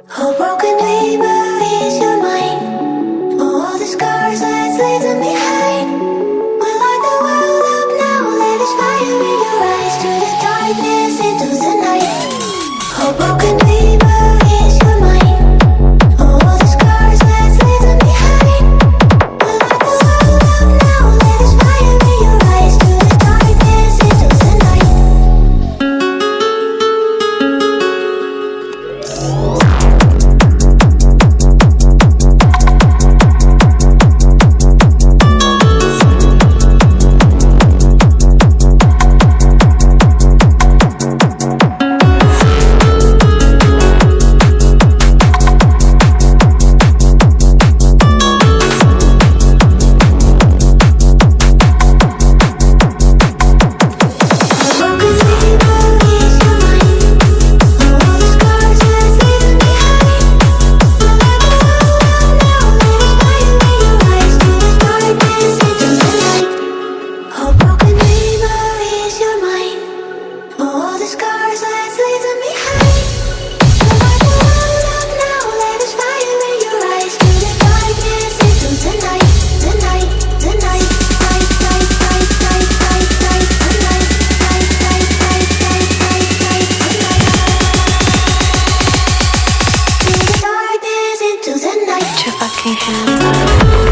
A broken dreamer is your mind. All the scars that's leaving behind. We light the world up now. Let us fire in your eyes. To the darkness, into the night. A broken dreamer is your mind. All the scars that's leaving behind. We light the world up now. Let us fire in your eyes. To the darkness, into the night. Your fucking hands up.